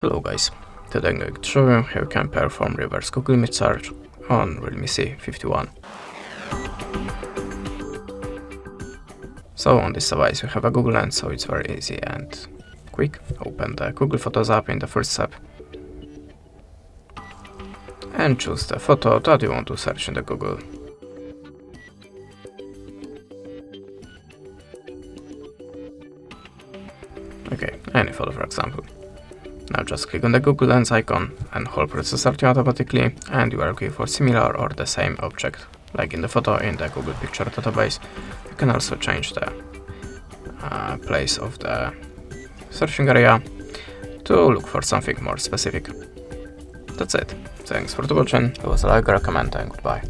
Hello guys, today I'm going to show you how you can perform reverse Google image search on Realme C51. So on this device you have a Google Lens, so it's very easy and quick. Open the Google Photos app in the first step and choose the photo that you want to search in the Google. Okay, any photo for example. Now just click on the Google Lens icon and hold press the search automatically, and you are looking for similar or the same object, like in the photo in the Google Picture database. You can also change the place of the searching area to look for something more specific. That's it. Thanks for watching. Leave us a like, recommend, and goodbye.